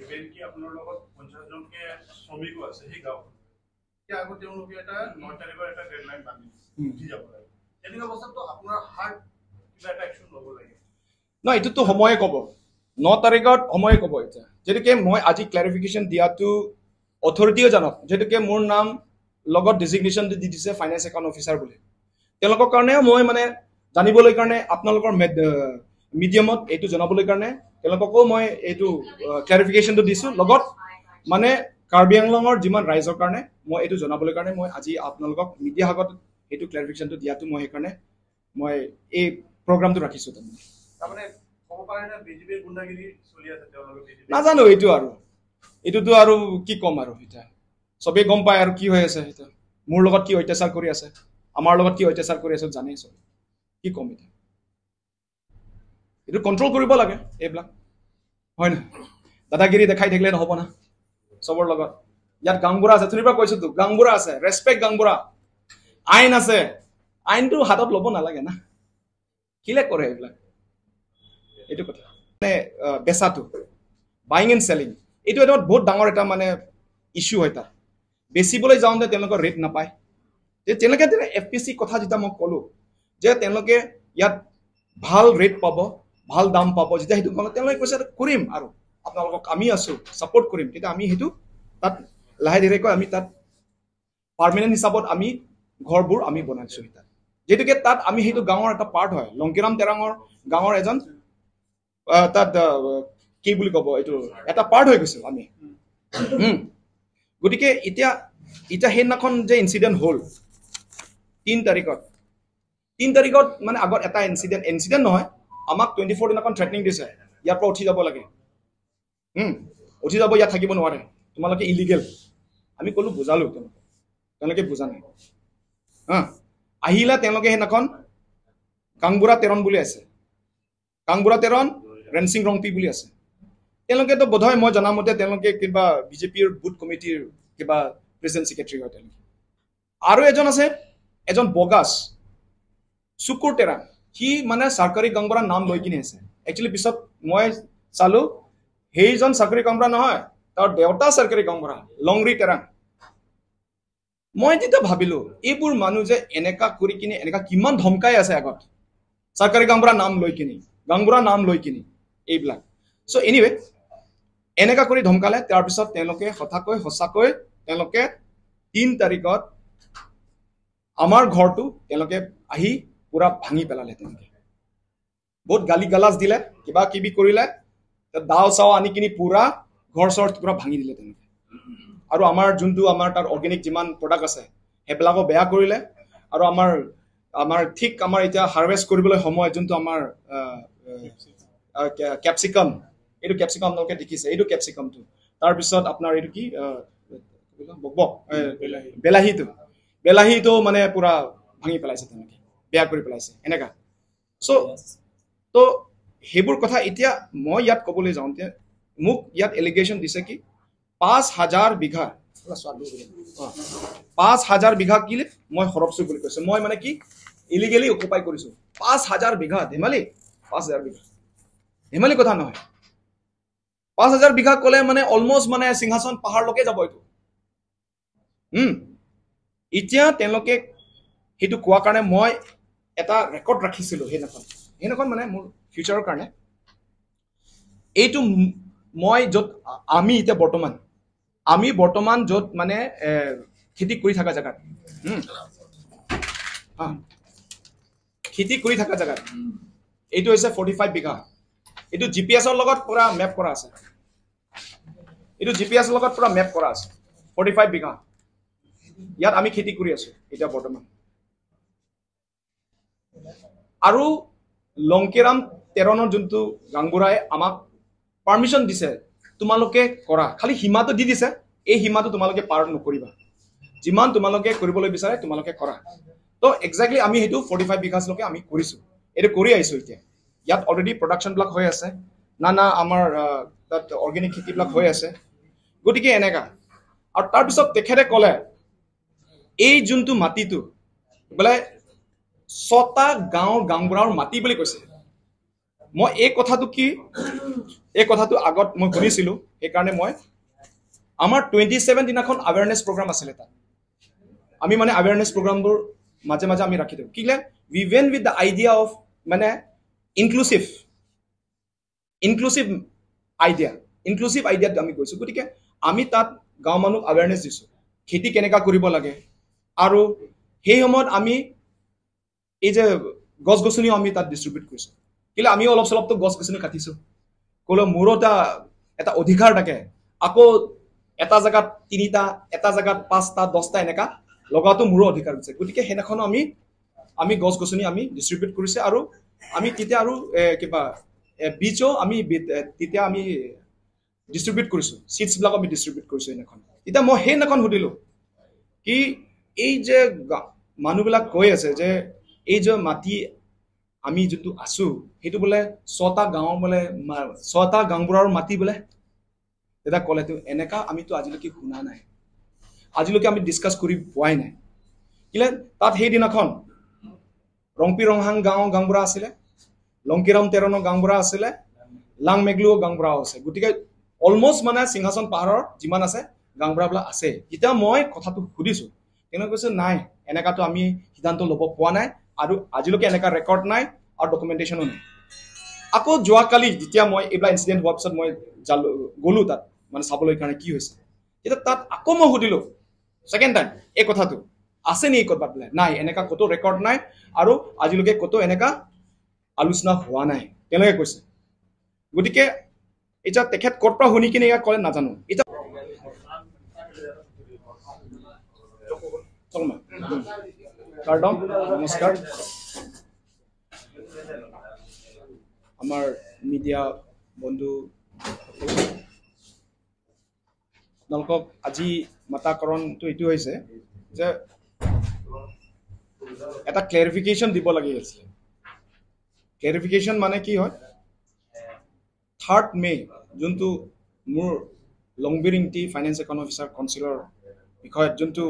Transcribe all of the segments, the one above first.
Even কি আপোনাৰ লগত 50জনকে শ্ৰমিকো আছে সেই গাঁৱত এতিয়া আগত তেওঁলোকে এটা 9 তাৰিখৰ এটা ডেডলাইন বান্ধি উঠি যাব লাগে তেনেকুৱা অৱস্থাতো আপোনাৰ হাৰ্ড কিবা এটা একশ্যন ল'ব লাগে ন এইটোতো সময়ে ক'ব 9 তাৰিখত সময়ে ক'ব এতিয়া যেনেকৈ মই আজি ক্লেৰিফিকেশ্যন দিয়াটো অথৰিটিও জানক যেনেকৈ মোৰ নাম লগত ডিজিগনেশ্যনটো দি দিছে ফাইনেন্স একাউণ্ট অফিচাৰ বুলি তেওঁলোকৰ কাৰণেও মই মানে জানিবলৈ কাৰণে আপোনালোকৰ মিডিয়ামত এইটো জনাবলৈ কাৰণে তেওঁলোককো মই এইটো ক্লেৰিফিকেশ্যনটো দিছোঁ লগত মানে কাৰ্বি আংলঙৰ যিমান ৰাইজৰ কাৰণে মই এইটো জনাবলৈ কাৰণে মই আজি আপোনালোকক মিডিয়া আগত এইটো ক্লেৰিফিকেশ্যনটো দিয়াটো মই সেইকাৰণে মই এই প্ৰগ্ৰামটো ৰাখিছোঁ তাৰমানে ক'ব পাৰে না বিজেপিৰ গুণ্ডাগিৰি চলি আছে তেওঁলোকৰ বিজেপি নাজানো এইটো আৰু এইটোতো আৰু কি ক'ম আৰু এতিয়া চবেই গম পায় আৰু কি হৈ আছে এতিয়া মোৰ লগত কি অত্যাচাৰ কৰি আছে আমাৰ লগত কি অত্যাচাৰ কৰি আছে জানেই চব কি ক'ম এতিয়া এইটো কণ্ট্ৰল কৰিব লাগে এইবিলাক হয় নহয় দাদাগিৰি দেখাই থাকিলে নহ'ব না চবৰ লগত ইয়াত গাংবুঢ়া আছে থুনিৰ পৰা কৈছোতো গাংবুঢ়া আছে ৰেচপেক্ট গাংবুঢ়া আইন আছে আইনটো হাতত ল'ব নালাগে না কিলে কৰে এইবিলাক এইটো কথা মানে বেচাটো বাইং এণ্ড চেলিং এইটো এটা বহুত ডাঙৰ এটা মানে ইছ্যু হয় তাত বেচিবলৈ যাওঁতে তেওঁলোকৰ ৰেট নাপায় তেওঁলোকে FPC কথা যেতিয়া মই ক'লোঁ যে তেওঁলোকে ইয়াত ভাল ৰেট পাব ভাল দাম পাব যেতিয়া সেইটো ক'লে তেওঁলোকে কৈছে কৰিম আৰু আপোনালোকক আমি আছোঁ ছাপৰ্ট কৰিম তেতিয়া আমি সেইটো তাত লাহে ধীৰেকৈ আমি তাত পাৰ্মানেণ্ট হিচাপত আমি ঘৰবোৰ আমি বনাইছোঁ তাত যিহেতুকে তাত আমি সেইটো গাঁৱৰ এটা পাৰ্ট হয় লংকিৰাম তেৰাঙৰ গাঁৱৰ এজন তাত কি বুলি ক'ব এইটো এটা পাৰ্ট হৈ গৈছিল আমি গতিকে এতিয়া সেইদিনাখন যে ইনচিডেণ্ট হ'ল 3 তাৰিখত মানে আগত এটা ইনচিডেণ্ট নহয় আমাক 24 দিনাখন থ্ৰেটনিং দিছে ইয়াৰ পৰা উঠি যাব লাগে উঠি যাব ইয়াত থাকিব নোৱাৰে তোমালোকে ইলিগেল আমি ক'লো বুজালোঁ তেওঁলোকে বুজা নাই আহিলে তেওঁলোকে সেইদিনাখন কাংবুঢ়া তেৰণ বুলি আছে কাংবুঢ়া তেৰণ ৰেনচিং ৰংপি বুলি আছে তেওঁলোকেতো বোধহয় মই জনামতে তেওঁলোকে কিবা বিজেপিৰ বুথ কমিটিৰ কিবা প্ৰেচিডেণ্ট ছেক্ৰেটাৰী হয় তেওঁলোকে আৰু এজন আছে এজন বগাছ চুকুৰ তেৰাং সি মানে চৰকাৰী গাংবুঢ়াৰ নাম লৈ কিনে আছে একচুৱেলি পিছত মই চালো সেইজন চৰকাৰী গাংবুঢ়া নহয় তাৰ দেউতা চৰকাৰী গাংবুঢ়া লংৰি তেৰাং মই তেতিয়া ভাবিলো এইবোৰ মানুহ যে এনেকা কৰি কিনে এনেকা কিমান ধমকাই আছে আগত চৰকাৰী গাংবুঢ়া নাম লৈ কিনে গাংবুঢ়া নাম লৈ কিনে এইবিলাক চ' এনিৱে এনেকা কৰি ধমকালে তাৰপিছত তেওঁলোকে সঁচাকৈ তেওঁলোকে 3 তাৰিখত আমাৰ ঘৰটো তেওঁলোকে আহি পুৰা ভাঙি পেলালে তেওঁলোকে বহুত গালি গালাজ দিলে কিবা কিবি কৰিলে দাও চাও আনি কিনি পুৰা ঘৰ চৰ পুৰা ভাঙি দিলে তেওঁলোকে আৰু আমাৰ যোনটো আমাৰ তাৰ অৰ্গেনিক যিমান প্ৰডাক্ট আছে সেইবিলাকো বেয়া কৰিলে আৰু আমাৰ এতিয়া হাৰ্ভেষ্ট কৰিবলৈ সময় যোনটো আমাৰ কেপচিকাম এইটো কেপচিকাম আপোনালোকে দেখিছে এইটো কেপচিকামটো তাৰপিছত আপোনাৰ এইটো কি বিলাহীটো মানে পুৰা ভাঙি পেলাইছে তেওঁলোকে বেয়া কৰি পেলাইছে এনেকা ত' সেইবোৰ কথা এতিয়া মই ইয়াত ক'বলৈ যাওঁতে মোক ইয়াত এলিগেশ্যন দিছে কি 5,000 বিঘা 5,000 বিঘা কি মই সৰবছো বুলি কৈছো মই মানে কি ইলিগেলি অকুপাই কৰিছো 5,000 বিঘা ধেমালি 5,000 বিঘা ধেমালি কথা নহয় 5,000 বিঘা ক'লে মানে অলমষ্ট মানে সিংহাসন পাহাৰলৈকে যাব এইটো এতিয়া তেওঁলোকে সেইটো কোৱাৰ কাৰণে মই এটা ৰেকৰ্ড ৰাখিছিলো সেইদিনাখন মানে মোৰ ফিউচাৰৰ কাৰণে এইটো মই য'ত আমি এতিয়া বৰ্তমান য'ত মানে খেতি কৰি থকা জেগাত খেতি কৰি থকা জেগাত এইটো হৈছে 45 বিঘা এইটো জিপিএছৰ লগত পুৰা মেপ কৰা আছে 45 বিঘা ইয়াত আমি খেতি কৰি আছো এতিয়া বৰ্তমান আৰু লংকেৰাম তেৰণৰ যোনটো গাংবুঢ়াই আমাক পাৰ্মিশ্যন দিছে তোমালোকে কৰা খালি সীমাটো দি দিছে এই সীমাটো তোমালোকে পাৰ নকৰিবা যিমান তোমালোকে কৰিবলৈ বিচাৰে তোমালোকে কৰা তো এক্সেক্টলি আমি সেইটো 45 বিঘালৈকে আমি কৰিছো এইটো কৰি আহিছো এতিয়া ইয়াত অলৰেডি প্ৰডাকশ্যনবিলাক হৈ আছে না আমাৰ তাত অৰ্গেনিক খেতিবিলাক হৈ আছে গতিকে এনেকা আৰু তাৰপিছত তেখেতে ক'লে এই যোনটো মাটিটো বোলে 6টা গাঁৱৰ গাংবুঢ়াৰ মাটি বুলি কৈছে মই এই কথাটো আগত মই শুনিছিলোঁ, সেইকাৰণে মই আমাৰ 27 দিনাখন আৱেৰনেছ প্ৰগ্ৰাম আছিলে তাত। আমি মানে আৱেৰনেছ প্ৰগ্ৰামবোৰ মাজে মাজে আমি ৰাখি দিওঁ। কিলে we went with the idea of মানে ইনক্লুচিভ আইডিয়াত আমি গৈছোঁ। গতিকে আমি তাত গাঁৱৰ মানুহক আৱেৰনেছ দিছোঁ, খেতি কেনেকুৱা কৰিব লাগে। আৰু সেই সময়ত আমি এই যে গছ গছনিও আমি তাত ডিষ্ট্ৰিবিউট কৰিছোঁ। কিন্তু আমিও অলপ চলপতো গছ গছনি কাটিছোঁ। ক'লেও মোৰো এটা অধিকাৰ থাকে, আকৌ এটা জেগাত 3টা, এটা জেগাত 5টা 10টা এনেকা লগাটো মোৰো অধিকাৰ হৈছে। গতিকে সেইদিনাখন আমি গছ গছনি আমি ডিষ্ট্ৰিবিউট কৰিছে। আৰু আমি তেতিয়া আৰু কিবা বীজো আমি তেতিয়া আমি ডিষ্ট্ৰিবিউট কৰিছোঁ, চিডছবিলাক আমি ডিষ্ট্ৰিবিউট কৰিছোঁ সেইদিনাখন। এতিয়া মই সেইদিনাখন সুধিলোঁ কি এই যে মানুহবিলাক কৈ আছে যে এই যে মাটি আমি যোনটো আছোঁ সেইটো বোলে 6টা গাঁও বোলে 6টা গাঁওবুঢ়াৰ মাটি বোলে। তেতিয়া ক'লেতো এনেকা আমিতো আজিলৈকে শুনা নাই, আজিলৈকে আমি ডিছকাছ কৰি পোৱাই নাই। কিলে তাত সেইদিনাখন ৰংপি ৰংহাং গাঁওবুঢ়া আছিলে, লংকিৰাম তেৰণৰ গাঁওবুঢ়া আছিলে, লাং মেগলুও গাঁওবুঢ়াও আছে। গতিকে অলমষ্ট মানে সিংহাসন পাহাৰৰ যিমান আছে গাঁওবুঢ়াবিলাক আছে। যেতিয়া মই কথাটো সুধিছোঁ তেনেকৈ কৈছে নাই, এনেকাতো আমি সিদ্ধান্ত ল'ব পোৱা নাই, আৰু আজিলৈকে এনেকা ৰেকৰ্ড নাই আৰু ডকুমেণ্টেশ্যনো নাই। আকৌ যোৱাকালি যেতিয়া মই এইবিলাক ইনচিডেণ্ট হোৱাৰ পিছত মই গ'লোঁ তাত মানে চাবলৈ কাৰণে কি হৈছে, তেতিয়া তাত আকৌ মই সুধিলোঁ ছেকেণ্ড টাইম এই কথাটো আছে নি ক'ৰবাত বোলে। নাই, এনেকা ক'তো ৰেকৰ্ড নাই আৰু আজিলৈকে ক'তো এনেকা আলোচনা হোৱা নাই, তেনেকৈ কৈছে। গতিকে এতিয়া তেখেত ক'ৰ পৰা শুনি কিনে ইয়াক ক'লে নাজানো। এতিয়া নমস্কাৰ, আমাৰ মিডিয়া বন্ধু আপোনালোকক আজি মাতা কাৰণটো এইটো হৈছে যে এটা ক্লেৰিফিকেশ্যন দিব লাগি আছিলে। ক্লেৰিফিকেশ্যন মানে কি হয়, 3rd মে' যোনটো মোৰ লংবিৰিং টি ফাইনেন্স একাউণ্ট অফিচাৰ কাউন্সিলৰ বিষয়ত যোনটো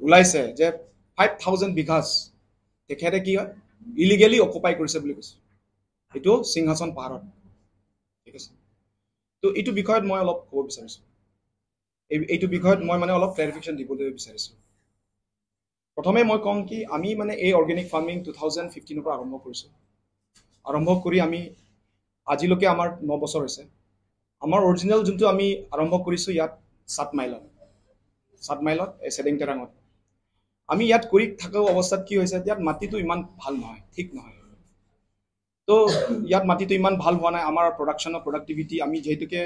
ওলাইছে যে 5,000 বিঘাছ তেখেতে কি হয় ইলিগেলি অকুপাই কৰিছে বুলি কৈছে, এইটো সিংহাসন পাহাৰত। ঠিক আছে, তো এইটো বিষয়ত মই অলপ ক'ব বিচাৰিছোঁ। এইটো বিষয়ত মই মানে অলপ ক্লেৰিফিকেশ্যন দিবলৈ বিচাৰিছোঁ। প্ৰথমে মই কওঁ কি আমি মানে এই অৰ্গেনিক ফাৰ্মিং 2015 পৰা আৰম্ভ কৰিছোঁ। আৰম্ভ কৰি আমি আজিলৈকে আমাৰ 9 বছৰ হৈছে। আমাৰ অৰিজিনেল যোনটো আমি আৰম্ভ কৰিছোঁ ইয়াত 7 মাইলত এই চেডিংটেৰাঙত। আমি ইয়াত কৰি থকা অৱস্থাত কি হৈছে, ইয়াত মাটিটো ইমান ভাল নহয়, ঠিক নহয়। তো ইয়াত মাটিটো ইমান ভাল হোৱা নাই। আমাৰ প্ৰডাক্টিভিটি আমি যিহেতুকে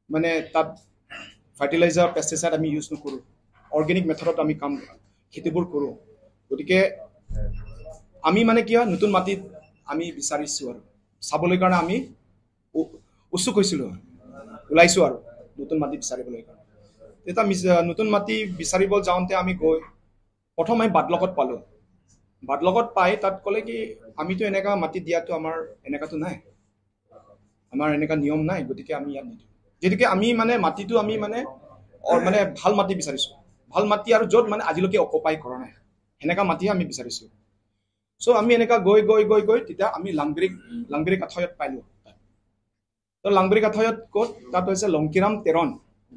মানে তাত ফাৰ্টিলাইজাৰ পেষ্টিচাইড আমি ইউজ নকৰোঁ, অৰ্গেনিক মেথডত আমি খেতিবোৰ কৰোঁ। গতিকে আমি মানে কি হয় নতুন মাটিত আমি বিচাৰিছোঁ আৰু চাবলৈ কাৰণে আমি উৎসুক হৈছিলোঁ, ওলাইছোঁ আৰু নতুন মাটি বিচাৰিবলৈ কাৰণে। তেতিয়া নতুন মাটি বিচাৰিব যাওঁতে আমি গৈ প্ৰথম আমি বাটলগত পালোঁ। বাটলগত পাই তাত ক'লে কি আমিতো এনেকুৱা মাটি দিয়াটো আমাৰ এনেকুৱাতো নাই, আমাৰ এনেকুৱা নিয়ম নাই, গতিকে আমি ইয়াত নিদিওঁ। যিহেতুকে আমি মানে মাটিটো আমি মানে ভাল মাটি বিচাৰিছোঁ, ভাল মাটি আৰু য'ত মানে আজিলৈকে অকুপাই কৰা নাই সেনেকুৱা মাটিহে আমি বিচাৰিছোঁ। চ' আমি এনেকুৱা গৈ তেতিয়া আমি লাংবিৰি কাঠয়ত পাইলোঁ। তো লাংবিৰি কাঠয়ত ক'ত, তাত হৈছে লংকিৰাম তেৰণ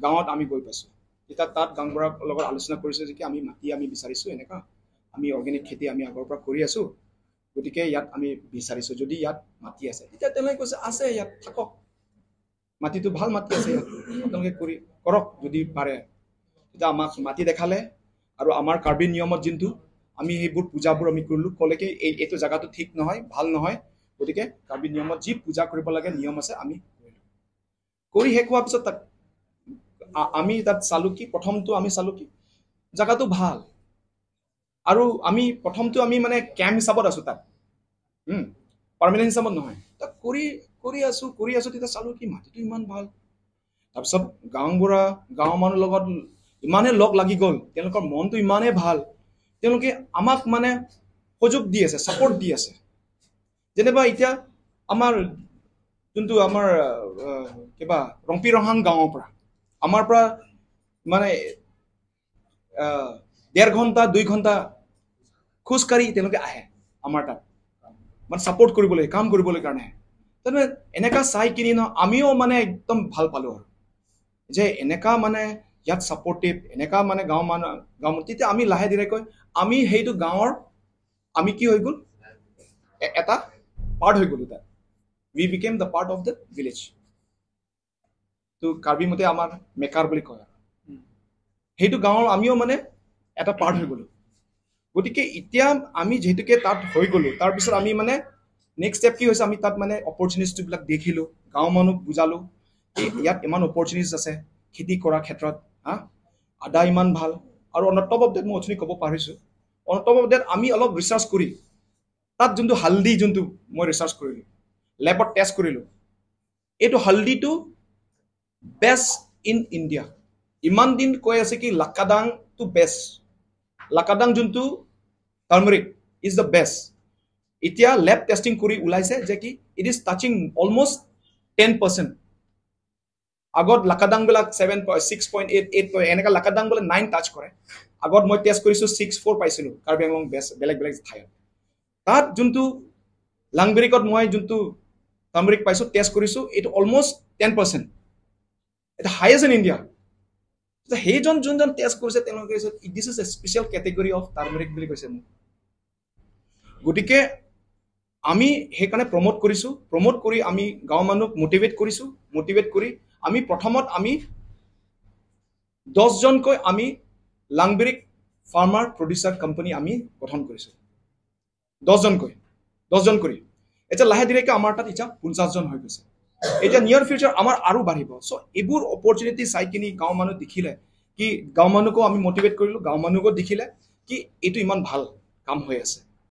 গাঁৱত আমি গৈ পাইছোঁ। তেতিয়া তাত গাঁওবুঢ়াৰ লগত আলোচনা কৰিছোঁ যে আমি মাটি আমি বিচাৰিছোঁ, এনেকুৱা আমি অৰ্গেনিক খেতি আমি আগৰ পৰা কৰি আছোঁ, গতিকে ইয়াত আমি বিচাৰিছোঁ যদি ইয়াত মাটি আছে। তেতিয়া তেওঁলোকে কৈছে আছে, ইয়াত থাকক, মাটিটো ভাল মাটি আছে, ইয়াত আপোনালোকে কৰক যদি পাৰে। তেতিয়া আমাক মাটি দেখালে আৰু আমাৰ কাৰ্বি নিয়মত যোনটো আমি সেইবোৰ পূজাবোৰ আমি কৰিলোঁ। ক'লে কি এইটো জেগাটো ঠিক নহয়, ভাল নহয়, গতিকে কাৰ্বি নিয়মত যি পূজা কৰিব লাগে নিয়ম আছে আমি কৰি শেষ হোৱাৰ পিছত তাত আমি তাত চালোঁ কি প্ৰথমটো আমি চালোঁ কি জেগাটো ভাল, আৰু আমি প্ৰথমটো আমি মানে কেম্প হিচাপত আছোঁ তাত, পাৰ্মানেণ্ট হিচাপত নহয়। তাত কৰি আছোঁ তেতিয়া চালোঁ কি মাটিটো ইমান ভাল। তাৰপিছত গাঁওবুঢ়া গাঁৱৰ মানুহৰ লগত ইমানেই লগ লাগি গ'ল, তেওঁলোকৰ মনটো ইমানেই ভাল, তেওঁলোকে আমাক মানে সুযোগ দি আছে, ছাপৰ্ট দি আছে। যেনিবা এতিয়া আমাৰ যোনটো আমাৰ কিবা ৰংপি ৰংহাং গাঁৱৰ পৰা আমাৰ পৰা মানে 1.5 ঘণ্টা 2 ঘণ্টা খোজকাঢ়ি তেওঁলোকে আহে আমাৰ তাত। মানে ছাপোৰ্ট কৰিবলৈ কাম কৰিবলৈ কাৰণে তাৰমানে এনেকা চাই কিনি ন আমিও মানে একদম ভাল পালোঁ আৰু যে এনেকা মানে ইয়াত ছাপৰ্টিভ এনেকা মানে গাঁও তেতিয়া আমি লাহে ধীৰেকৈ আমি সেইটো গাঁৱৰ আমি কি হৈ গ'ল এটা পাৰ্ট হৈ গ'লো তাত we became the part of the village তো কাৰ্বি মতে আমাৰ মেকাৰ বুলি কয় সেইটো গাঁৱৰ আমিও মানে এটা পাৰ্ট হৈ গ'লো গতিকে এতিয়া আমি যিহেতুকে তাত হৈ গ'লো তাৰপিছত আমি মানে নেক্সট ষ্টেপ কি হৈছে আমি তাত মানে অপৰচুনিটিবিলাক দেখিলোঁ গাঁৱৰ মানুহ বুজালোঁ ইয়াত ইমান অপৰচুনিটিজ আছে খেতি কৰাৰ ক্ষেত্ৰত আদা ইমান ভাল আৰু অন টপ অফ ডেট মই অথনি ক'ব পাৰিছোঁ অন টপ অফ ডেট আমি অলপ ৰিচাৰ্চ কৰি তাত যোনটো হালধি যোনটো মই ৰিচাৰ্চ কৰিলোঁ লেবত টেষ্ট কৰিলোঁ এইটো হালধিটো বেষ্ট ইন ইণ্ডিয়া ইমান দিন কৈ আছে কি লাকাডাংটো বেষ্ট লাকাডাং যোনটো টাৰ্মাৰিক ইজ দ্য বেষ্ট এতিয়া লেব টেষ্টিং কৰি ওলাইছে যে কি ইট ইজ টাচিং অলমষ্ট 10%. আগত লাকাডাংবিলাক 6.8 এনেকা লাকাডাং বোলে 9 টাচ কৰে আগত মই টেষ্ট কৰিছোঁ 6.4 পাইছিলোঁ কাৰ্বি আংলং বেলেগ বেলেগ ঠাইত তাত যোনটো লাংবেৰিকত মই যোনটো টাৰ্মাৰিক পাইছোঁ টেষ্ট কৰিছোঁ এইটো অলমষ্ট 10%. এটা হাইয়েষ্ট ইন ইণ্ডিয়া সেইজন যোনজন টেষ্ট কৰিছে তেওঁলোকে কৈছে this is a special category of turmeric বুলি কৈছে মোক গতিকে আমি সেইকাৰণে প্ৰমোট কৰিছোঁ প্ৰমোট কৰি আমি গাঁৱৰ মানুহক মটিভেট কৰিছোঁ মটিভেট কৰি আমি প্ৰথমত আমি 10জনকৈ আমি লাংবেৰিক ফাৰ্মাৰ প্ৰডিউচাৰ কোম্পানী আমি গঠন কৰিছোঁ 10জন কৰি এতিয়া লাহে ধীৰেকৈ আমাৰ তাত এতিয়া 50জন হৈ গৈছে এতিয়া নিয়াৰ ফিউচাৰ আমাৰ আৰু বাঢ়িব চ' এইবোৰ অপৰচুনিটি চাই কিনি গাঁৱৰ মানুহ দেখিলে কি গাঁৱৰ মানুহকো আমি মটিভেট কৰিলোঁ গাঁৱৰ মানুহকো দেখিলে কি এইটো ইমান ভাল কাম হৈ আছে